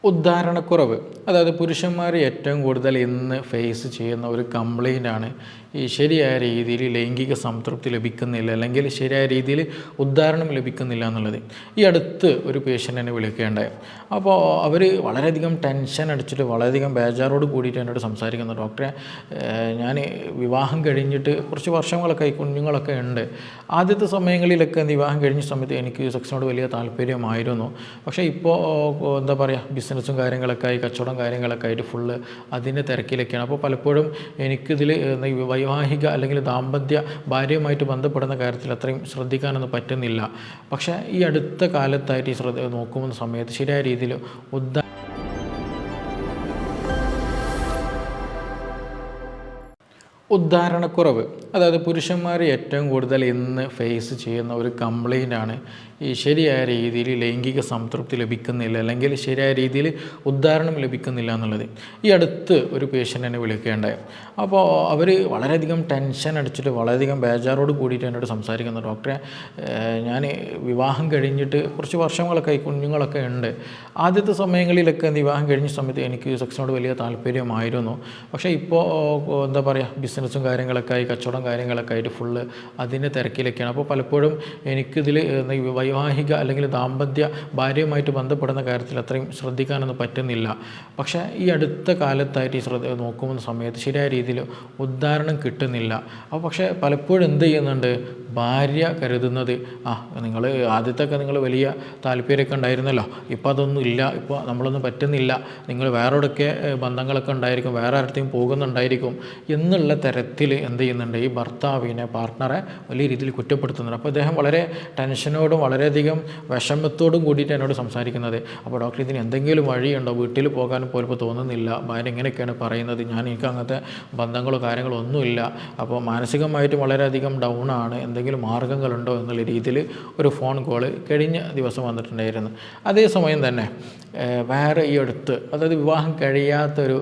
ഉദ്ധാരണക്കുറവ്, അതായത് പുരുഷന്മാർ ഏറ്റവും കൂടുതൽ ഇന്ന് ഫേസ് ചെയ്യുന്ന ഒരു കംപ്ലൈൻ്റാണ് ഈ ശരിയായ രീതിയിൽ ലൈംഗിക സംതൃപ്തി ലഭിക്കുന്നില്ല, അല്ലെങ്കിൽ ശരിയായ രീതിയിൽ ഉദ്ധാരണം ലഭിക്കുന്നില്ല എന്നുള്ളത്. ഈ അടുത്ത് ഒരു പേഷ്യൻ്റ് എന്നെ വിളിക്കുകയുണ്ടായി. അപ്പോൾ അവർ വളരെയധികം ടെൻഷൻ അടിച്ചിട്ട് വളരെയധികം ബേജാറോട് കൂടിയിട്ട് എന്നോട് സംസാരിക്കുന്നു. ഡോക്ടറെ, ഞാൻ വിവാഹം കഴിഞ്ഞിട്ട് കുറച്ച് വർഷങ്ങളൊക്കെ കുഞ്ഞുങ്ങളൊക്കെ ഉണ്ട്. ആദ്യത്തെ സമയങ്ങളിലൊക്കെ വിവാഹം കഴിഞ്ഞ സമയത്ത് എനിക്ക് സെക്സിനോട് വലിയ താല്പര്യമായിരുന്നു. പക്ഷേ ഇപ്പോൾ എന്താ പറയുക, ബിസിനസ്സും കാര്യങ്ങളൊക്കെ ആയി, കച്ചവടം കാര്യങ്ങളൊക്കെ ആയിട്ട് ഫുള്ള് അതിൻ്റെ തിരക്കിലൊക്കെയാണ്. അപ്പോൾ പലപ്പോഴും എനിക്കിതിൽ വൈവാഹിക അല്ലെങ്കിൽ ദാമ്പത്യ ഭാര്യയുമായിട്ട് ബന്ധപ്പെടുന്ന കാര്യത്തിൽ അത്രയും ശ്രദ്ധിക്കാനൊന്നും പറ്റുന്നില്ല. പക്ഷേ ഈ അടുത്ത കാലത്തായിട്ട് ഈ നോക്കുന്ന സമയത്ത് ശരിയായ രീതിയിൽ ഉദ്ധാരണക്കുറവ്, അതായത് പുരുഷന്മാർ ഏറ്റവും കൂടുതൽ ഇന്ന് ഫേസ് ചെയ്യുന്ന ഒരു കംപ്ലൈൻ്റാണ് ഈ ശരിയായ രീതിയിൽ ലൈംഗിക സംതൃപ്തി ലഭിക്കുന്നില്ല, അല്ലെങ്കിൽ ശരിയായ രീതിയിൽ ഉദ്ധാരണം ലഭിക്കുന്നില്ല എന്നുള്ളത്. ഈ അടുത്ത് ഒരു പേഷ്യൻ്റ് എന്നെ വിളിക്കുകയുണ്ടായി. അപ്പോൾ അവർ വളരെയധികം ടെൻഷൻ അടിച്ചിട്ട് വളരെയധികം ബേജാറോട് കൂടിയിട്ട് എന്നോട് സംസാരിക്കുന്നു. ഡോക്ടറെ, ഞാൻ വിവാഹം കഴിഞ്ഞിട്ട് കുറച്ച് വർഷങ്ങളൊക്കെ ആയി, കുഞ്ഞുങ്ങളൊക്കെ ഉണ്ട്. ആദ്യത്തെ സമയങ്ങളിലൊക്കെ വിവാഹം കഴിഞ്ഞ സമയത്ത് എനിക്ക് സെക്സിനോട് വലിയ താല്പര്യമായിരുന്നു. പക്ഷേ ഇപ്പോൾ എന്താ പറയുക, ബിസിനസ്സും കാര്യങ്ങളൊക്കെ ആയി, കച്ചവടം കാര്യങ്ങളൊക്കെ ആയിട്ട് ഫുള്ള് അതിൻ്റെ തിരക്കിലൊക്കെയാണ്. അപ്പോൾ പലപ്പോഴും എനിക്കിതിൽ വൈവാഹിക അല്ലെങ്കിൽ ദാമ്പത്യ ഭാര്യയുമായിട്ട് ബന്ധപ്പെടുന്ന കാര്യത്തിൽ അത്രയും ശ്രദ്ധിക്കാനൊന്നും പറ്റുന്നില്ല. പക്ഷേ ഈ അടുത്ത കാലത്തായിട്ട് ഈ നോക്കുന്ന സമയത്ത് ശരിയായ രീതിയിൽ ഉദ്ധാരണം കിട്ടുന്നില്ല. അപ്പോൾ പക്ഷേ പലപ്പോഴും എന്ത് ചെയ്യുന്നുണ്ട്, ഭാര്യ കരുതുന്നത് നിങ്ങൾ ആദ്യത്തൊക്കെ നിങ്ങൾ വലിയ താല്പര്യമൊക്കെ ഉണ്ടായിരുന്നല്ലോ, ഇപ്പോൾ അതൊന്നും ഇല്ല, ഇപ്പോൾ നമ്മളൊന്നും പറ്റുന്നില്ല, നിങ്ങൾ വേറെയൊക്കെ ബന്ധങ്ങളൊക്കെ ഉണ്ടായിരിക്കും, വേറെ ആരുടെയും പോകുന്നുണ്ടായിരിക്കും എന്നുള്ള തരത്തിൽ എന്ത് ചെയ്യുന്നുണ്ട്, ഈ ഭർത്താവിനെ, പാർട്ട്ണറെ വലിയ രീതിയിൽ കുറ്റപ്പെടുത്തുന്നുണ്ട്. അപ്പോൾ അദ്ദേഹം വളരെ ടെൻഷനോടും വളരെയധികം വിഷമത്തോടും കൂടിയിട്ട് എന്നോട് സംസാരിക്കുന്നത്. അപ്പോൾ ഡോക്ടർ, ഇതിന് എന്തെങ്കിലും വഴിയുണ്ടോ, വീട്ടിൽ പോകാനും പോലും തോന്നുന്നില്ല, ഭാര്യ ഇങ്ങനെയൊക്കെയാണ് പറയുന്നത്, എനിക്ക് അങ്ങനത്തെ ബന്ധങ്ങളോ കാര്യങ്ങളോ ഒന്നുമില്ല, അപ്പോൾ മാനസികമായിട്ട് വളരെയധികം ഡൗൺ ആണ്, എന്തെങ്കിലും മാർഗ്ഗങ്ങളുണ്ടോ എന്നുള്ള രീതിയിൽ ഒരു ഫോൺ കോള് കഴിഞ്ഞ ദിവസം വന്നിട്ടുണ്ടായിരുന്നു. അതേസമയം തന്നെ വേറെ ഈ അടുത്ത്, അതായത് വിവാഹം കഴിയാത്തൊരു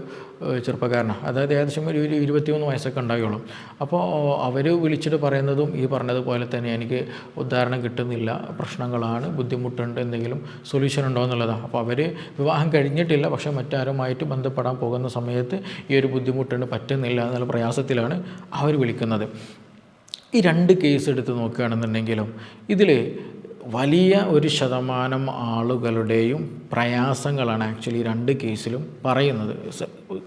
ചെറുപ്പക്കാരനാണ്, അതായത് ഏകദേശം ഒരു 23 വയസ്സൊക്കെ ഉണ്ടാവുകയുള്ളൂ. അപ്പോൾ അവർ വിളിച്ചിട്ട് പറയുന്നതും ഈ പറഞ്ഞതുപോലെ തന്നെ എനിക്ക് ഉദ്ധാരണം കിട്ടുന്നില്ല, പ്രശ്നങ്ങളാണ്, ബുദ്ധിമുട്ടുണ്ട്, എന്തെങ്കിലും സൊല്യൂഷൻ ഉണ്ടോ എന്നുള്ളതാണ്. അപ്പോൾ അവർ വിവാഹം കഴിഞ്ഞിട്ടില്ല, പക്ഷേ മറ്റാരുമായിട്ട് ബന്ധപ്പെടാൻ പോകുന്ന സമയത്ത് ഈ ഒരു ബുദ്ധിമുട്ടുണ്ട്, പറ്റുന്നില്ല എന്നുള്ള പ്രയാസത്തിലാണ് അവർ വിളിക്കുന്നത്. ഈ 2 കേസ് എടുത്ത് നോക്കുകയാണെന്നുണ്ടെങ്കിലും ഇതിൽ വലിയ ഒരു ശതമാനം ആളുകളുടെയും പ്രയാസങ്ങളാണ് ആക്ച്വലി 2 കേസിലും പറയുന്നത്.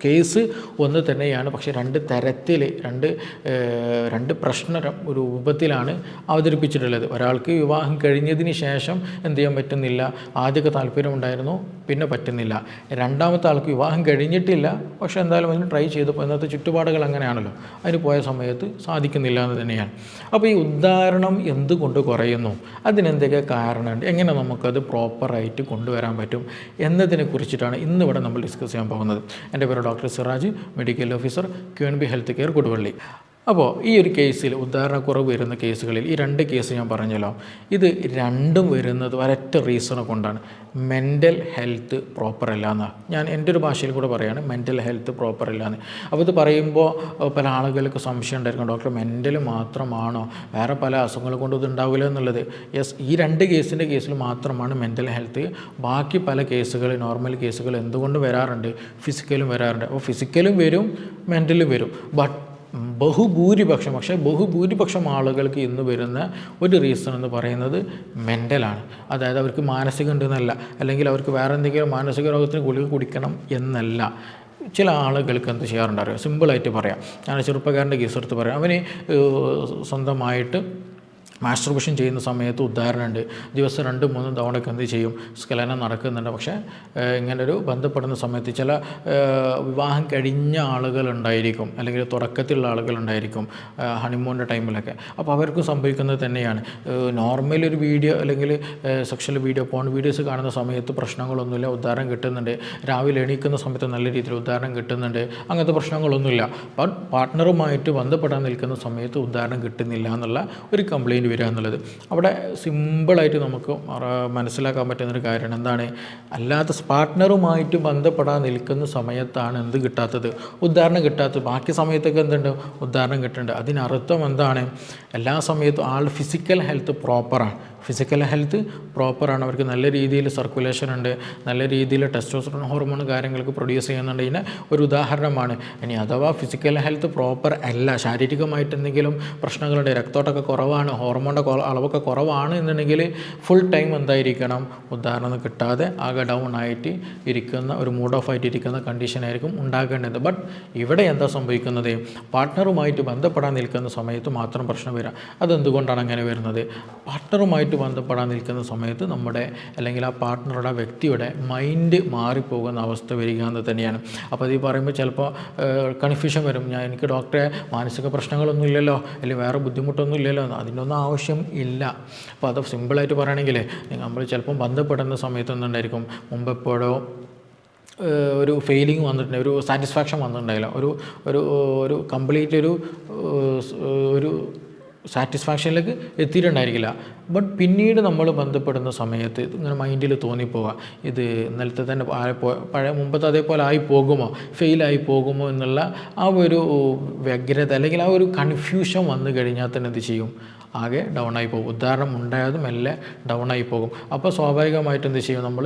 കേസ് ഒന്ന് തന്നെയാണ്, പക്ഷേ 2 തരത്തിൽ, രണ്ട് പ്രശ്ന രൂപത്തിലാണ് അവതരിപ്പിച്ചിട്ടുള്ളത്. ഒരാൾക്ക് വിവാഹം കഴിഞ്ഞതിന് ശേഷം എന്ത് ചെയ്യാൻ പറ്റുന്നില്ല, ആദ്യമൊക്കെ താല്പര്യമുണ്ടായിരുന്നു, പിന്നെ പറ്റുന്നില്ല. രണ്ടാമത്തെ ആൾക്ക് വിവാഹം കഴിഞ്ഞിട്ടില്ല, പക്ഷേ എന്തായാലും അതിന് ട്രൈ ചെയ്തപ്പോൾ ഇന്നത്തെ ചുറ്റുപാടുകൾ അങ്ങനെയാണല്ലോ, അതിന് പോയ സമയത്ത് സാധിക്കുന്നില്ല എന്ന് തന്നെയാണ്. അപ്പോൾ ഈ ഉദ്ധാരണം എന്തുകൊണ്ട് കുറയുന്നു, അതിനെന്തൊക്കെ കാരണമുണ്ട്, എങ്ങനെ നമുക്കത് പ്രോപ്പറായിട്ട് കൊണ്ടുവരാൻ പറ്റും എന്നതിനെ കുറിച്ചിട്ടാണ് ഇന്നിവിടെ നമ്മൾ ഡിസ്കസ് ചെയ്യാൻ പോകുന്നത്. എൻ്റെ പേര് doctor Siraj, medical officer, QNB health care, Koduvally. അപ്പോൾ ഈ ഒരു കേസിൽ, ഉദ്ധാരണക്കുറവ് വരുന്ന കേസുകളിൽ ഈ 2 കേസ് ഞാൻ പറഞ്ഞല്ലോ, ഇത് രണ്ടും വരുന്നത് ഒരൊറ്റ റീസൺ കൊണ്ടാണ്, മെൻ്റൽ ഹെൽത്ത് പ്രോപ്പർ അല്ല എന്നാണ്. ഞാൻ എൻ്റെ ഒരു ഭാഷയിൽ കൂടെ പറയുകയാണ്, മെൻ്റൽ ഹെൽത്ത് പ്രോപ്പർ അല്ല എന്ന്. അപ്പോൾ ഇത് പറയുമ്പോൾ പല ആളുകൾക്ക് സംശയം ഉണ്ടായിരിക്കും, ഡോക്ടർ മെൻ്റൽ മാത്രമാണോ, വേറെ പല അസുഖങ്ങൾ കൊണ്ട് ഇത് ഉണ്ടാവില്ല എന്നുള്ളത്. യെസ്, ഈ 2 കേസിൻ്റെ കേസിൽ മാത്രമാണ് മെൻ്റൽ ഹെൽത്ത്. ബാക്കി പല കേസുകൾ, നോർമൽ കേസുകൾ എന്തുകൊണ്ട് വരാറുണ്ട്, ഫിസിക്കലും വരാറുണ്ട്. അപ്പോൾ ഫിസിക്കലും വരും, മെൻ്റലും വരും. ബഹുഭൂരിപക്ഷം ആളുകൾക്ക് ഇന്ന് വരുന്ന ഒരു റീസൺ എന്ന് പറയുന്നത് മെൻ്റലാണ്. അതായത് അവർക്ക് മാനസികം ഉണ്ടെന്നല്ല, അല്ലെങ്കിൽ അവർക്ക് വേറെ എന്തെങ്കിലും മാനസിക രോഗത്തിന് ഗുളിക കുടിക്കണം എന്നല്ല. ചില ആളുകൾക്ക് എന്ത് ചെയ്യാറുണ്ടറിയോ, സിമ്പിളായിട്ട് പറയാം, ഞാൻ ചെറുപ്പക്കാരൻ്റെ കേസ് എടുത്ത് പറയാം. അവന് സ്വന്തമായിട്ട് മാസ്റ്റർബേഷൻ ചെയ്യുന്ന സമയത്ത് ഉദാഹരണമുണ്ട്, ദിവസം 2-3 തവണയൊക്കെ എന്ത് ചെയ്യും, സ്ഖലനം നടക്കുന്നുണ്ട്. പക്ഷേ ഇങ്ങനൊരു ബന്ധപ്പെടുന്ന സമയത്ത് ചില വിവാഹം കഴിഞ്ഞ ആളുകളുണ്ടായിരിക്കും, അല്ലെങ്കിൽ തുടക്കത്തിലുള്ള ആളുകളുണ്ടായിരിക്കും, ഹണിമൂണിൻ്റെ ടൈമിലൊക്കെ. അപ്പോൾ അവർക്കും സംഭവിക്കുന്നത് തന്നെയാണ്. നോർമൽ ഒരു വീഡിയോ അല്ലെങ്കിൽ സെക്ഷൽ വീഡിയോ, പോൺ വീഡിയോസ് കാണുന്ന സമയത്ത് പ്രശ്നങ്ങളൊന്നുമില്ല, ഉദാഹരണം കിട്ടുന്നുണ്ട്. രാവിലെ എണീക്കുന്ന സമയത്ത് നല്ല രീതിയിൽ ഉദാഹരണം കിട്ടുന്നുണ്ട്, അങ്ങനത്തെ പ്രശ്നങ്ങളൊന്നുമില്ല. പാർട്ട്ണറുമായിട്ട് ബന്ധപ്പെടാൻ നിൽക്കുന്ന സമയത്ത് ഉദാഹരണം കിട്ടുന്നില്ല എന്നുള്ള ഒരു കംപ്ലയിൻറ്റ് വേണ്ടി വരിക എന്നുള്ളത്. അവിടെ സിമ്പിളായിട്ട് നമുക്ക് മനസ്സിലാക്കാൻ പറ്റുന്നൊരു കാര്യമാണ് എന്താണ്, അല്ലാത്ത പാർട്ട്ണറുമായിട്ട് ബന്ധപ്പെടാൻ നിൽക്കുന്ന സമയത്താണ് എന്ത് കിട്ടാത്തത്, ഉദാഹരണം കിട്ടാത്തത്. ബാക്കി സമയത്തൊക്കെ എന്തുണ്ട്, ഉദാഹരണം കിട്ടുന്നുണ്ട്. അതിനർത്ഥം എന്താണ്, എല്ലാ സമയത്തും ആൾ ഫിസിക്കൽ ഹെൽത്ത് പ്രോപ്പറാണ്. ഫിസിക്കൽ ഹെൽത്ത് പ്രോപ്പറാണ്, അവർക്ക് നല്ല രീതിയിൽ സർക്കുലേഷൻ ഉണ്ട്, നല്ല രീതിയിൽ ടെസ്റ്റോസ്റ്ററോൺ ഹോർമോൺ കാര്യങ്ങൾക്ക് പ്രൊഡ്യൂസ് ചെയ്യുന്നുണ്ട്. ഇതിന് ഒരു ഉദാഹരണമാണ്. ഇനി അഥവാ ഫിസിക്കൽ ഹെൽത്ത് പ്രോപ്പർ അല്ല, ശാരീരികമായിട്ട് എന്തെങ്കിലും പ്രശ്നങ്ങളുണ്ട്, രക്തോട്ടമൊക്കെ കുറവാണ്, ഹോർമോണിൻ്റെ അളവൊക്കെ കുറവാണ് എന്നുണ്ടെങ്കിൽ ഫുൾ ടൈം എന്തായിരിക്കണം, ഉദാഹരണം കിട്ടാതെ ആകെ ഡൗൺ ആയിട്ട് ഇരിക്കുന്ന, ഒരു മൂഡ് ഓഫ് ആയിട്ട് ഇരിക്കുന്ന കണ്ടീഷനായിരിക്കും ഉണ്ടാകേണ്ടത്. ബട്ട് ഇവിടെ എന്താ സംഭവിക്കുന്നത്, പാർട്ട്ണറുമായിട്ട് ബന്ധപ്പെടാൻ നിൽക്കുന്ന സമയത്ത് മാത്രം പ്രശ്നം വരിക. അതെന്തുകൊണ്ടാണ് അങ്ങനെ വരുന്നത്, പാർട്ട്ണറുമായിട്ട് ബന്ധപ്പെടാൻ നിൽക്കുന്ന സമയത്ത് നമ്മുടെ അല്ലെങ്കിൽ ആ പാർട്ട്ണറുടെ വ്യക്തിയുടെ മൈൻഡ് മാറിപ്പോകുന്ന അവസ്ഥ വരിക എന്ന് തന്നെയാണ്. അപ്പോൾ അത് ഈ പറയുമ്പോൾ ചിലപ്പോൾ കൺഫ്യൂഷൻ വരും, എനിക്ക് ഡോക്ടറെ മാനസിക പ്രശ്നങ്ങളൊന്നും ഇല്ലല്ലോ, അല്ലെങ്കിൽ വേറെ ബുദ്ധിമുട്ടൊന്നും ഇല്ലല്ലോ, അതിനൊന്നും ആവശ്യം ഇല്ല. അപ്പോൾ അത് സിമ്പിളായിട്ട് പറയുകയാണെങ്കിൽ നമ്മൾ ചിലപ്പം ബന്ധപ്പെടുന്ന സമയത്ത് എന്തുണ്ടായിരിക്കും, മുമ്പ് എപ്പോഴോ ഒരു ഫെയിലിംഗ് വന്നിട്ടുണ്ട്, ഒരു സാറ്റിസ്ഫാക്ഷൻ വന്നിട്ടുണ്ടായില്ല, ഒരു കംപ്ലീറ്റ് ഒരു സാറ്റിസ്ഫാക്ഷനിലേക്ക് എത്തിയിട്ടുണ്ടായിരിക്കില്ല. ബട്ട് പിന്നീട് നമ്മൾ ബന്ധപ്പെടുന്ന സമയത്ത് ഇങ്ങനെ മൈൻഡിൽ തോന്നിപ്പോവുക, ഇത് ഇന്നലത്തെ തന്നെ പഴയ മുമ്പത്തെ അതേപോലെ ആയി പോകുമോ, ഫെയിലായി പോകുമോ എന്നുള്ള ആ ഒരു വ്യഗ്രത അല്ലെങ്കിൽ ആ ഒരു കൺഫ്യൂഷൻ വന്നു കഴിഞ്ഞാൽ തന്നെ എന്ത് ചെയ്യും, ആകെ ഡൗൺ ആയി പോകും. ഉദാഹരണം ഉണ്ടായതും എല്ലാം ഡൗൺ ആയി പോകും. അപ്പോൾ സ്വാഭാവികമായിട്ട് എന്ത് ചെയ്യും, നമ്മൾ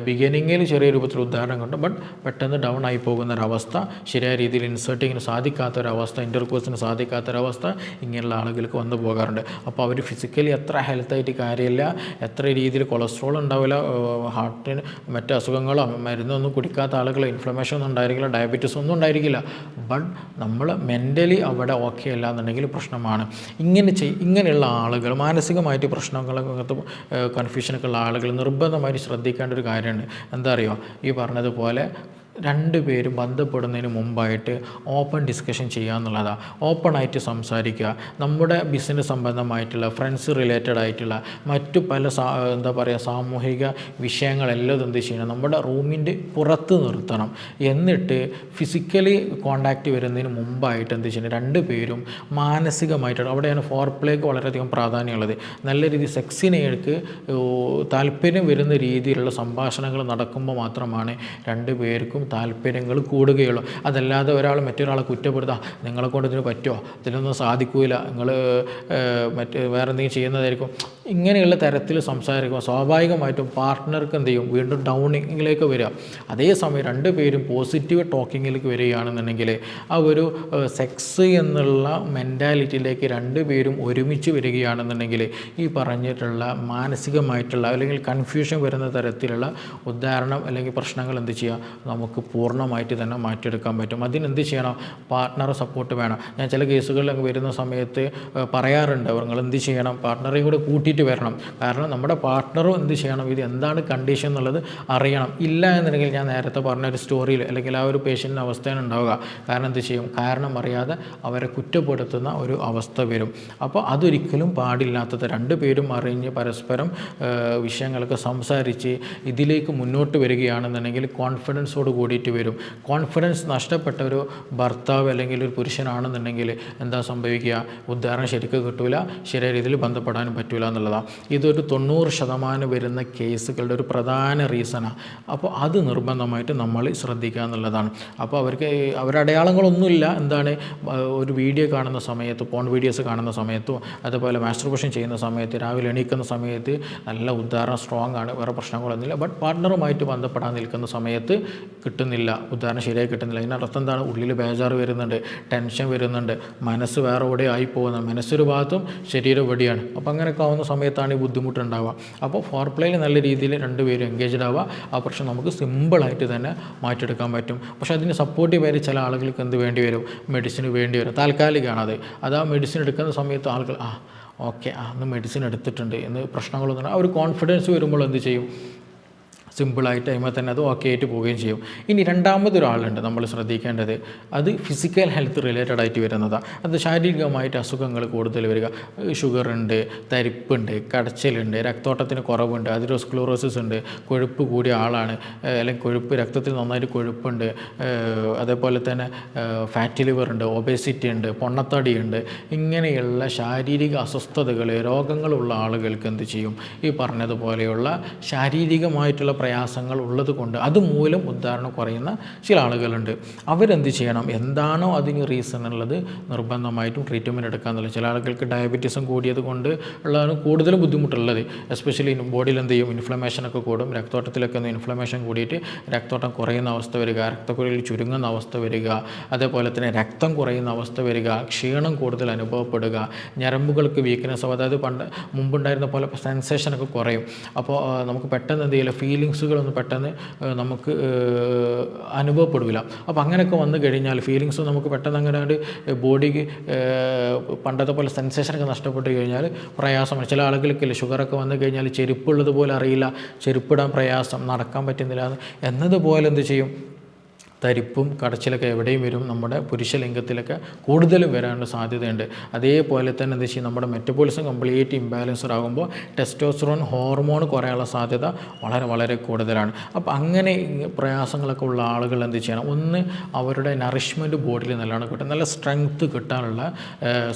ബിഗിനിങ്ങിൽ ചെറിയ രൂപത്തിൽ ഉദാഹരണം കണ്ടു, ബട്ട് പെട്ടെന്ന് ഡൗൺ ആയി പോകുന്നൊരവസ്ഥ, ശരിയായ രീതിയിൽ ഇൻസേർട്ടിങ്ങിന് സാധിക്കാത്തൊരവസ്ഥ, ഇൻ്റർകോഴ്സിന് സാധിക്കാത്തൊരവസ്ഥ ഇങ്ങനെയുള്ള ആളുകൾക്ക് വന്നു പോകാറുണ്ട്. അപ്പോൾ അവർ ഫിസിക്കലി എത്ര ഹെൽത്തായിട്ട് കാര്യമില്ല, എത്ര രീതിയിൽ കൊളസ്ട്രോൾ ഉണ്ടാവില്ല, ഹാർട്ടിന് മറ്റ് അസുഖങ്ങളോ മരുന്നൊന്നും കുടിക്കാത്ത ആളുകൾ, ഇൻഫ്ലമേഷൻ ഒന്നും ഉണ്ടായിരിക്കില്ല, ഡയബറ്റീസ് ഒന്നും ഉണ്ടായിരിക്കില്ല. ബട്ട് നമ്മൾ മെൻ്റലി അവിടെ ഓക്കെ അല്ല എന്നുണ്ടെങ്കിൽ പ്രശ്നമാണ്. ഇങ്ങനെയുള്ള ആളുകൾ, മാനസികമായിട്ട് പ്രശ്നങ്ങളൊക്കെ കൺഫ്യൂഷനൊക്കെ ഉള്ള ആളുകൾ നിർബന്ധമായിട്ട് ശ്രദ്ധിക്കേണ്ട ഒരു കാര്യമുണ്ട്. എന്താ അറിയുമോ, ഈ പറഞ്ഞതുപോലെ രണ്ടുപേരും ബന്ധപ്പെടുന്നതിന് മുമ്പായിട്ട് ഓപ്പൺ ഡിസ്കഷൻ ചെയ്യുക എന്നുള്ളതാണ്. ഓപ്പണായിട്ട് സംസാരിക്കുക. നമ്മുടെ ബിസിനസ് സംബന്ധമായിട്ടുള്ള, ഫ്രണ്ട്സ് റിലേറ്റഡ് ആയിട്ടുള്ള മറ്റു പല എന്താ പറയുക സാമൂഹിക വിഷയങ്ങളെല്ലാം എന്ത് ചെയ്യണം, നമ്മുടെ റൂമിൻ്റെ പുറത്ത് നിർത്തണം. എന്നിട്ട് ഫിസിക്കലി കോണ്ടാക്റ്റ് വരുന്നതിന് മുമ്പായിട്ട് എന്ത് ചെയ്യണം, രണ്ടുപേരും മാനസികമായിട്ട്, അവിടെയാണ് ഫോർ പ്ലേക്ക് വളരെയധികം പ്രാധാന്യമുള്ളത്. നല്ല രീതിയിൽ സെക്സിനേക്ക് താല്പര്യം വരുന്ന രീതിയിലുള്ള സംഭാഷണങ്ങൾ നടക്കുമ്പോൾ മാത്രമാണ് രണ്ടുപേർക്കും താല്പര്യങ്ങൾ കൂടുകയുള്ളൂ. അതല്ലാതെ ഒരാൾ മറ്റൊരാളെ കുറ്റപ്പെടുത്താം, നിങ്ങളെ കൊണ്ട് ഇതിന് പറ്റുമോ, ഇതിനൊന്നും സാധിക്കില്ല, നിങ്ങൾ വേറെ എന്തെങ്കിലും ചെയ്യുന്നതായിരിക്കും, ഇങ്ങനെയുള്ള തരത്തിൽ സംസാരിക്കുമ്പോൾ സ്വാഭാവികമായിട്ടും പാർട്ട്ണർക്ക് എന്ത് ചെയ്യും, വീണ്ടും ഡൗണിങ്ങിലേക്ക് വരിക. അതേസമയം രണ്ടുപേരും പോസിറ്റീവ് ടോക്കിങ്ങിലേക്ക് വരികയാണെന്നുണ്ടെങ്കിൽ ആ ഒരു സെക്സ് എന്നുള്ള മെൻറ്റാലിറ്റിയിലേക്ക് രണ്ടുപേരും ഒരുമിച്ച് വരികയാണെന്നുണ്ടെങ്കിൽ ഈ പറഞ്ഞിട്ടുള്ള മാനസികമായിട്ടുള്ള അല്ലെങ്കിൽ കൺഫ്യൂഷൻ വരുന്ന തരത്തിലുള്ള ഉദാഹരണം അല്ലെങ്കിൽ പ്രശ്നങ്ങൾ എന്ത് ചെയ്യുക, നമുക്ക് പൂർണ്ണമായിട്ട് തന്നെ മാറ്റിയെടുക്കാൻ പറ്റും. അതിനെന്ത് ചെയ്യണം, പാർട്ട്ണറെ സപ്പോർട്ട് വേണം. ഞാൻ ചില കേസുകളിൽ വരുന്ന സമയത്ത് പറയാറുണ്ട്, നിങ്ങൾ എന്ത് ചെയ്യണം, പാർട്ട്ണറെയും കൂടെ കൂട്ടിയിട്ട് വരണം. കാരണം നമ്മുടെ പാർട്ട്ണറും എന്ത് ചെയ്യണം, ഇത് എന്താണ് കണ്ടീഷൻ എന്നുള്ളത് അറിയണം. ഇല്ല എന്നുണ്ടെങ്കിൽ ഞാൻ നേരത്തെ പറഞ്ഞ ഒരു സ്റ്റോറിയിൽ അല്ലെങ്കിൽ ആ ഒരു പേഷ്യൻ്റിൻ്റെ അവസ്ഥയാണ് ഉണ്ടാവുക. കാരണം എന്ത് ചെയ്യും, കാരണം അറിയാതെ അവരെ കുറ്റപ്പെടുത്തുന്ന ഒരു അവസ്ഥ വരും. അപ്പോൾ അതൊരിക്കലും പാടില്ലാത്തത്. രണ്ടുപേരും അറിഞ്ഞ് പരസ്പരം വിഷയങ്ങളൊക്കെ സംസാരിച്ച് ഇതിലേക്ക് മുന്നോട്ട് വരികയാണെന്നുണ്ടെങ്കിൽ കോൺഫിഡൻസോട് കൂടിയിട്ട് വരും. കോൺഫിഡൻസ് നഷ്ടപ്പെട്ട ഒരു ഭർത്താവ് അല്ലെങ്കിൽ ഒരു പുരുഷനാണെന്നുണ്ടെങ്കിൽ എന്താ സംഭവിക്കുക, ഉദാഹരണം ശരിക്കും കിട്ടൂല, ശരിയായ രീതിയിൽ ബന്ധപ്പെടാനും പറ്റൂല എന്നുള്ളതാണ്. ഇതൊരു 90% വരുന്ന കേസുകളുടെ ഒരു പ്രധാന റീസണാണ്. അപ്പോൾ അത് നിർബന്ധമായിട്ട് നമ്മൾ ശ്രദ്ധിക്കുക എന്നുള്ളതാണ്. അപ്പോൾ അവരുടെ അടയാളങ്ങളൊന്നുമില്ല, എന്താണ്, ഒരു വീഡിയോ കാണുന്ന സമയത്ത്, പോൺ വീഡിയോസ് കാണുന്ന സമയത്തും അതുപോലെ മാസ്റ്റർബേഷൻ ചെയ്യുന്ന സമയത്ത്, രാവിലെ എണീക്കുന്ന സമയത്ത് നല്ല ഉദാഹരണം സ്ട്രോങ് ആണ്, വേറെ പ്രശ്നങ്ങളൊന്നുമില്ല. ബട്ട് പാർട്ട്ണറുമായിട്ട് ബന്ധപ്പെടാൻ നിൽക്കുന്ന സമയത്ത് കിട്ടുന്നില്ല, ഉദാഹരണം ശരിയായി കിട്ടുന്നില്ല. ഇതിനർത്ഥം എന്താണ്, ഉള്ളിൽ ബേജാറ് വരുന്നുണ്ട്, ടെൻഷൻ വരുന്നുണ്ട്, മനസ്സ് വേറെ എവിടെ ആയി പോകുന്നത്, മനസ്സൊരു ഭാഗത്തും ശരീരം എവിടെയാണ്. അപ്പോൾ അങ്ങനെയൊക്കെ ആവുന്ന സമയത്താണ് ഈ ബുദ്ധിമുട്ടുണ്ടാവുക. അപ്പോൾ ഫോർ പ്ലേയിൽ നല്ല രീതിയിൽ രണ്ടുപേരും എൻഗേജ്ഡ് ആവുക, ആ പ്രശ്നം നമുക്ക് സിമ്പിളായിട്ട് തന്നെ മാറ്റിയെടുക്കാൻ പറ്റും. പക്ഷേ അതിന് സപ്പോർട്ടീവ് ആയി ചില ആളുകൾക്ക് എന്ത് വേണ്ടി വരും, മെഡിസിന് വേണ്ടി വരും. താൽക്കാലികമാണത്. അത് ആ മെഡിസിൻ എടുക്കുന്ന സമയത്ത് ആളുകൾ ഓക്കെ അന്ന് മെഡിസിൻ എടുത്തിട്ടുണ്ട് എന്ന് പ്രശ്നങ്ങളൊന്നും ആ ഒരു കോൺഫിഡൻസ് വരുമ്പോൾ എന്ത് ചെയ്യും, സിമ്പിളായിട്ട് അതിന്മേൽ തന്നെ അത് ഓക്കെ ആയിട്ട് പോവുകയും ചെയ്യും. ഇനി രണ്ടാമതൊരാളുണ്ട് നമ്മൾ ശ്രദ്ധിക്കേണ്ടത്, അത് ഫിസിക്കൽ ഹെൽത്ത് റിലേറ്റഡ് ആയിട്ട് വരുന്നതാണ്. അത് ശാരീരികമായിട്ട് അസുഖങ്ങൾ കൂടുതൽ വരിക, ഷുഗറുണ്ട്, തരിപ്പുണ്ട്, കടച്ചിലുണ്ട്, രക്തോട്ടത്തിന് കുറവുണ്ട്, അതിറോസ്ക്ലോറോസിസ് ഉണ്ട്, കൊഴുപ്പ് കൂടിയ ആളാണ്, അല്ലെങ്കിൽ കൊഴുപ്പ് രക്തത്തിൽ നന്നായിട്ട് കൊഴുപ്പുണ്ട്, അതേപോലെ തന്നെ ഫാറ്റി ലിവർ ഉണ്ട്, ഒബേസിറ്റി ഉണ്ട്, പൊണ്ണത്തടിയുണ്ട്. ഇങ്ങനെയുള്ള ശാരീരിക അസ്വസ്ഥതകൾ, രോഗങ്ങളുള്ള ആളുകൾക്ക് എന്ത് ചെയ്യും, ഈ പറഞ്ഞതുപോലെയുള്ള ശാരീരികമായിട്ടുള്ള പ്രയാസങ്ങൾ ഉള്ളത് കൊണ്ട് അതുമൂലം ഉദാഹരണം കുറയുന്ന ചില ആളുകളുണ്ട്. അവരെന്ത് ചെയ്യണം, എന്താണോ അതിന് റീസൺ ഉള്ളത് നിർബന്ധമായിട്ടും ട്രീറ്റ്മെൻറ്റ് എടുക്കാമെന്നുള്ളത്. ചില ആളുകൾക്ക് ഡയബറ്റീസും കൂടിയത് കൊണ്ട് ഉള്ളതാണ് കൂടുതലും ബുദ്ധിമുട്ടുള്ളത്. എസ്പെഷ്യലി ബോഡിയിൽ എന്ത് ചെയ്യും, ഇൻഫ്ലമേഷനൊക്കെ കൂടും, രക്തോട്ടത്തിലൊക്കെ ഒന്ന് ഇൻഫ്ലമേഷൻ കൂടിയിട്ട് രക്തോട്ടം കുറയുന്ന അവസ്ഥ വരിക, രക്തക്കുഴലിൽ ചുരുങ്ങുന്ന അവസ്ഥ വരിക, അതേപോലെ തന്നെ രക്തം കുറയുന്ന അവസ്ഥ വരിക, ക്ഷീണം കൂടുതൽ അനുഭവപ്പെടുക, ഞരമ്പുകൾക്ക് വീക്ക്നെസ്, അതായത് മുമ്പുണ്ടായിരുന്ന പോലെ സെൻസേഷനൊക്കെ കുറയും. അപ്പോൾ നമുക്ക് പെട്ടെന്ന് എന്ത് ചെയ്യില്ല, ഫീലിങ്സുകളൊന്നും പെട്ടെന്ന് നമുക്ക് അനുഭവപ്പെടില്ല. അപ്പോൾ അങ്ങനെയൊക്കെ വന്നു കഴിഞ്ഞാൽ ഫീലിങ്സ് നമുക്ക് പെട്ടെന്ന് അങ്ങനെ ബോഡിക്ക് പണ്ടത്തെ പോലെ സെൻസേഷനൊക്കെ നഷ്ടപ്പെട്ട് കഴിഞ്ഞാൽ പ്രയാസമാണ്. ചില ആളുകൾക്കില്ല, ഷുഗറൊക്കെ വന്നു കഴിഞ്ഞാൽ ചെരുപ്പുള്ളതുപോലെ അറിയില്ല, ചെരുപ്പിടാൻ പ്രയാസം, നടക്കാൻ പറ്റുന്നില്ല എന്നതുപോലെ എന്ത് ചെയ്യും, തരിപ്പും കടച്ചിലൊക്കെ എവിടെയും വരും. നമ്മുടെ പുരുഷലിംഗത്തിലൊക്കെ കൂടുതലും വരാനുള്ള സാധ്യതയുണ്ട്. അതേപോലെ തന്നെ എന്താ വെച്ചാൽ നമ്മുടെ മെറ്റബോളിസം കംപ്ലീറ്റ് ഇംബാലൻസ്ഡ് ആകുമ്പോൾ ടെസ്റ്റോസ്റ്ററോൺ ഹോർമോൺ കുറയാനുള്ള സാധ്യത വളരെ വളരെ കൂടുതലാണ്. അപ്പോൾ അങ്ങനെ പ്രയാസങ്ങളൊക്കെ ഉള്ള ആളുകൾ എന്ത് ചെയ്യണം, ഒന്ന് അവരുടെ നറിഷ്മെൻറ്റ് ബോഡിയിൽ നല്ലോണം കിട്ടും, നല്ല സ്ട്രെങ്ത്ത് കിട്ടാനുള്ള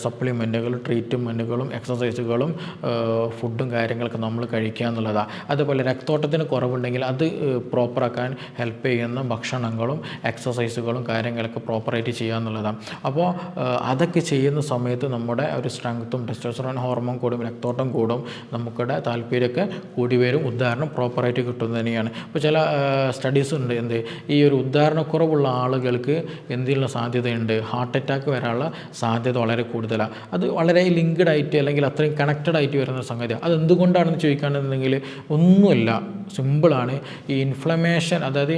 സപ്ലിമെൻറ്റുകളും ട്രീറ്റ്മെൻറ്റുകളും എക്സസൈസുകളും ഫുഡും കാര്യങ്ങളൊക്കെ നമ്മൾ കഴിക്കുക എന്നുള്ളതാണ്. അതുപോലെ രക്തോട്ടത്തിന് കുറവുണ്ടെങ്കിൽ അത് പ്രോപ്പറാക്കാൻ ഹെൽപ്പ് ചെയ്യുന്ന ഭക്ഷണങ്ങളും എക്സസൈസുകളും കാര്യങ്ങളൊക്കെ പ്രോപ്പറായിട്ട് ചെയ്യുക എന്നുള്ളതാണ്. അപ്പോൾ അതൊക്കെ ചെയ്യുന്ന സമയത്ത് നമ്മുടെ ഒരു സ്ട്രെങ്ത്തും ടെസ്റ്റോസ്റ്ററോൺ ഹോർമോൺ കൂടും, രക്തോട്ടം കൂടും, നമുക്കിടെ താല്പര്യമൊക്കെ കൂടി വരും, ഉദാഹരണം പ്രോപ്പറായിട്ട് കിട്ടുന്നത് തന്നെയാണ്. ഇപ്പോൾ ചില സ്റ്റഡീസ് ഉണ്ട്, എന്ത് ഈ ഒരു ഉദാഹരണക്കുറവുള്ള ആളുകൾക്ക് എന്തിനുള്ള സാധ്യതയുണ്ട്, ഹാർട്ട് അറ്റാക്ക് വരാനുള്ള സാധ്യത വളരെ കൂടുതലാണ്. അത് വളരെ ലിങ്ക്ഡ് ആയിട്ട് അല്ലെങ്കിൽ അത്രയും കണക്റ്റഡ് ആയിട്ട് വരുന്ന സംഗതിയാണ്. അതെന്തുകൊണ്ടാണെന്ന് ചോദിക്കുകയാണെന്നുണ്ടെങ്കിൽ ഒന്നുമില്ല, സിമ്പിളാണ്. ഈ ഇൻഫ്ലമേഷൻ, അതായത്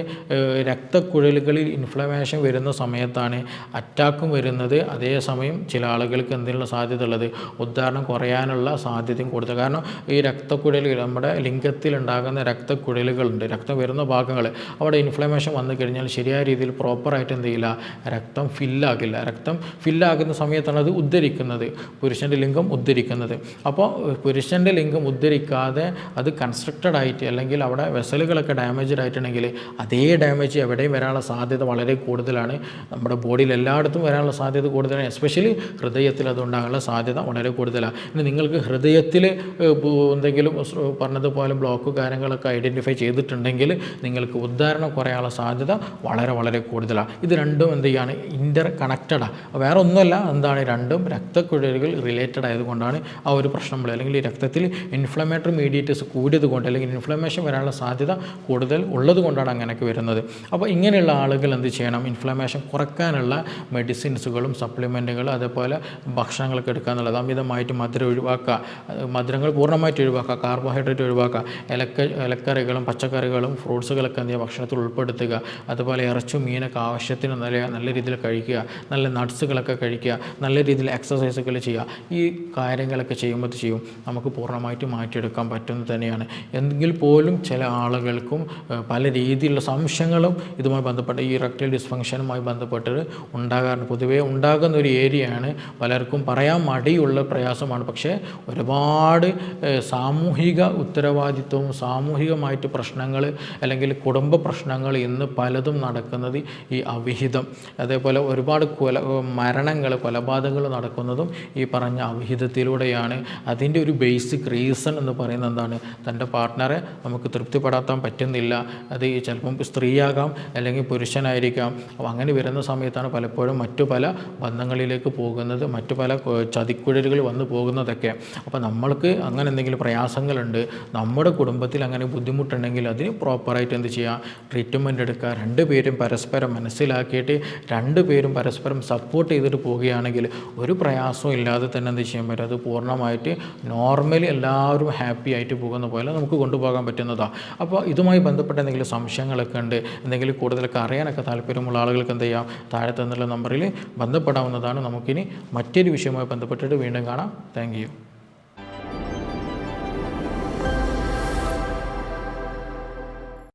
രക്തക്കുഴലുകളിൽ ഇൻഫ്ലമേഷൻ വരുന്ന സമയത്താണ് അറ്റാക്കും വരുന്നത്. അതേസമയം ചില ആളുകൾക്ക് എന്തിനുള്ള സാധ്യത ഉള്ളത്, ഉദാഹരണം കുറയാനുള്ള സാധ്യതയും കൂടുതൽ. കാരണം ഈ രക്തക്കുഴലുകൾ, നമ്മുടെ ലിംഗത്തിലുണ്ടാകുന്ന രക്തക്കുഴലുകളുണ്ട്, രക്തം വരുന്ന ഭാഗങ്ങൾ, അവിടെ ഇൻഫ്ലമേഷൻ വന്നു കഴിഞ്ഞാൽ ശരിയായ രീതിയിൽ പ്രോപ്പറായിട്ട് എന്ത് ചെയ്യില്ല, രക്തം ഫില്ലാകില്ല. രക്തം ഫില്ലാകുന്ന സമയത്താണ് അത് ഉദ്ധരിക്കുന്നത്, പുരുഷൻ്റെ ലിംഗം ഉദ്ധരിക്കുന്നത്. അപ്പോൾ പുരുഷൻ്റെ ലിംഗം ഉദ്ധരിക്കാതെ അത് കൺസ്ട്രക്റ്റഡ് ആയിട്ട് അല്ലെങ്കിൽ അവിടെ വെസലുകളൊക്കെ ഡാമേജ്ഡ് ആയിട്ടുണ്ടെങ്കിൽ അതേ ഡാമേജ് എവിടെയും വരാനുള്ള സാധ്യത വളരെ കൂടുതലാണ്. നമ്മുടെ ബോഡിയിൽ എല്ലായിടത്തും വരാനുള്ള സാധ്യത കൂടുതലാണ്. എസ്പെഷ്യലി ഹൃദയത്തിൽ അതുണ്ടാകാനുള്ള സാധ്യത വളരെ കൂടുതലാണ്. ഇനി നിങ്ങൾക്ക് ഹൃദയത്തിൽ എന്തെങ്കിലും പറഞ്ഞതുപോലെ ബ്ലോക്ക് കാര്യങ്ങളൊക്കെ ഐഡൻറ്റിഫൈ ചെയ്തിട്ടുണ്ടെങ്കിൽ നിങ്ങൾക്ക് ഉദാഹരണം കുറയാനുള്ള സാധ്യത വളരെ വളരെ കൂടുതലാണ്. ഇത് രണ്ടും എന്ത് ചെയ്യാണ്, ഇൻ്റർ കണക്റ്റഡാണ്. വേറെ ഒന്നുമല്ല, എന്താണ്, രണ്ടും രക്തക്കുഴലുകൾ റിലേറ്റഡ് ആയതുകൊണ്ടാണ് ആ ഒരു പ്രശ്നം. അല്ലെങ്കിൽ ഈ രക്തത്തിൽ ഇൻഫ്ലമേറ്ററി മീഡിയേറ്റേഴ്സ് കൂടിയത് കൊണ്ട് അല്ലെങ്കിൽ ഇൻഫ്ലമേഷൻ വരാനുള്ള സാധ്യത കൂടുതൽ ഉള്ളത് കൊണ്ടാണ് അങ്ങനെയൊക്കെ വരുന്നത്. അപ്പോൾ ഇങ്ങനെയുള്ള ആളുകൾ എന്ത് ചെയ്യണം, ഇൻഫ്ലമേഷൻ കുറയ്ക്കാനുള്ള മെഡിസിൻസുകളും സപ്ലിമെൻറ്റുകളും അതേപോലെ ഭക്ഷണങ്ങളൊക്കെ എടുക്കുക എന്നുള്ളത്. അമിതമായിട്ട് മധുരം ഒഴിവാക്കുക, മധുരങ്ങൾ പൂർണ്ണമായിട്ട് ഒഴിവാക്കുക, കാർബോഹൈഡ്രേറ്റ് ഒഴിവാക്കുക, ഇലക്കറികളും പച്ചക്കറികളും ഫ്രൂട്ട്സുകളൊക്കെ എന്ത് ചെയ്യുക, ഭക്ഷണത്തിൽ ഉൾപ്പെടുത്തുക. അതുപോലെ ഇറച്ചും മീനൊക്കെ ആവശ്യത്തിന് നല്ല രീതിയിൽ കഴിക്കുക, നല്ല നട്ട്സുകളൊക്കെ കഴിക്കുക, നല്ല രീതിയിൽ എക്സസൈസുകൾ ചെയ്യുക. ഈ കാര്യങ്ങളൊക്കെ ചെയ്യുമ്പോൾ ചെയ്യും നമുക്ക് പൂർണ്ണമായിട്ട് മാറ്റിയെടുക്കാൻ പറ്റുന്നത് തന്നെയാണ്. എങ്കിൽ പോലും ചില ആളുകൾക്കും പല രീതിയിലുള്ള സംശയങ്ങളും ഇതുമായി ബന്ധപ്പെട്ട ഈ ഇറക്ടൈൽ ഡിസ്ഫങ്ഷനുമായി ബന്ധപ്പെട്ട് ഉണ്ടാകാറുണ്ട്. പൊതുവേ ഉണ്ടാകുന്ന ഒരു ഏരിയയാണ്, പലർക്കും പറയാൻ മടിയുള്ള പ്രയാസമാണ്. പക്ഷേ ഒരുപാട് സാമൂഹിക ഉത്തരവാദിത്വവും സാമൂഹികമായിട്ട് പ്രശ്നങ്ങൾ അല്ലെങ്കിൽ കുടുംബ പ്രശ്നങ്ങൾ ഇന്ന് പലതും നടക്കുന്നത് ഈ അവിഹിതം, അതേപോലെ ഒരുപാട് മരണങ്ങൾ, കൊലപാതകങ്ങൾ നടക്കുന്നതും ഈ പറഞ്ഞ അവിഹിതത്തിലൂടെയാണ്. അതിൻ്റെ ഒരു ബേസിക് റീസൺ എന്ന് പറയുന്നത് എന്താണ്, തൻ്റെ പാർട്ട്ണറെ നമുക്ക് തൃപ്തിപ്പെടാത്താൻ പറ്റുന്നില്ല. അത് ചിലപ്പം സ്ത്രീയാകാം അല്ലെങ്കിൽ പുരുഷനായിരിക്കാം. അപ്പോൾ അങ്ങനെ വരുന്ന സമയത്താണ് പലപ്പോഴും മറ്റു പല ബന്ധങ്ങളിലേക്ക് പോകുന്നത്, മറ്റു പല ചതിക്കുഴലുകൾ വന്നു പോകുന്നതൊക്കെ. അപ്പോൾ നമ്മൾക്ക് അങ്ങനെ എന്തെങ്കിലും പ്രയാസങ്ങളുണ്ട്, നമ്മുടെ കുടുംബത്തിൽ അങ്ങനെ ബുദ്ധിമുട്ടുണ്ടെങ്കിൽ അതിന് പ്രോപ്പറായിട്ട് എന്ത് ചെയ്യുക, ട്രീറ്റ്മെൻറ്റ് എടുക്കുക. രണ്ടുപേരും പരസ്പരം മനസ്സിലാക്കിയിട്ട് രണ്ടുപേരും പരസ്പരം സപ്പോർട്ട് ചെയ്തിട്ട് പോവുകയാണെങ്കിൽ ഒരു പ്രയാസവും ഇല്ലാതെ തന്നെ എന്ത് ചെയ്യാൻ പറ്റും, അത് പൂർണ്ണമായിട്ട് നോർമലി എല്ലാവരും ഹാപ്പി ആയിട്ട് പോകുന്ന പോലെ നമുക്ക് കൊണ്ടുപോകാൻ പറ്റുന്നതാണ്. അപ്പോൾ ഇതുമായി ബന്ധപ്പെട്ട എന്തെങ്കിലും സംശയങ്ങളൊക്കെ ഉണ്ട്, എന്തെങ്കിലും കൂടുതലൊക്കെ അറിയാനൊക്കെ താല്പര്യമുള്ള ആളുകൾക്ക് എന്ത് ചെയ്യാം, താഴെ തന്നുള്ള നമ്പറിൽ ബന്ധപ്പെടാവുന്നതാണ്. നമുക്കിനി മറ്റൊരു വിഷയവുമായി ബന്ധപ്പെട്ടിട്ട് വീണ്ടും കാണാം. Thank you.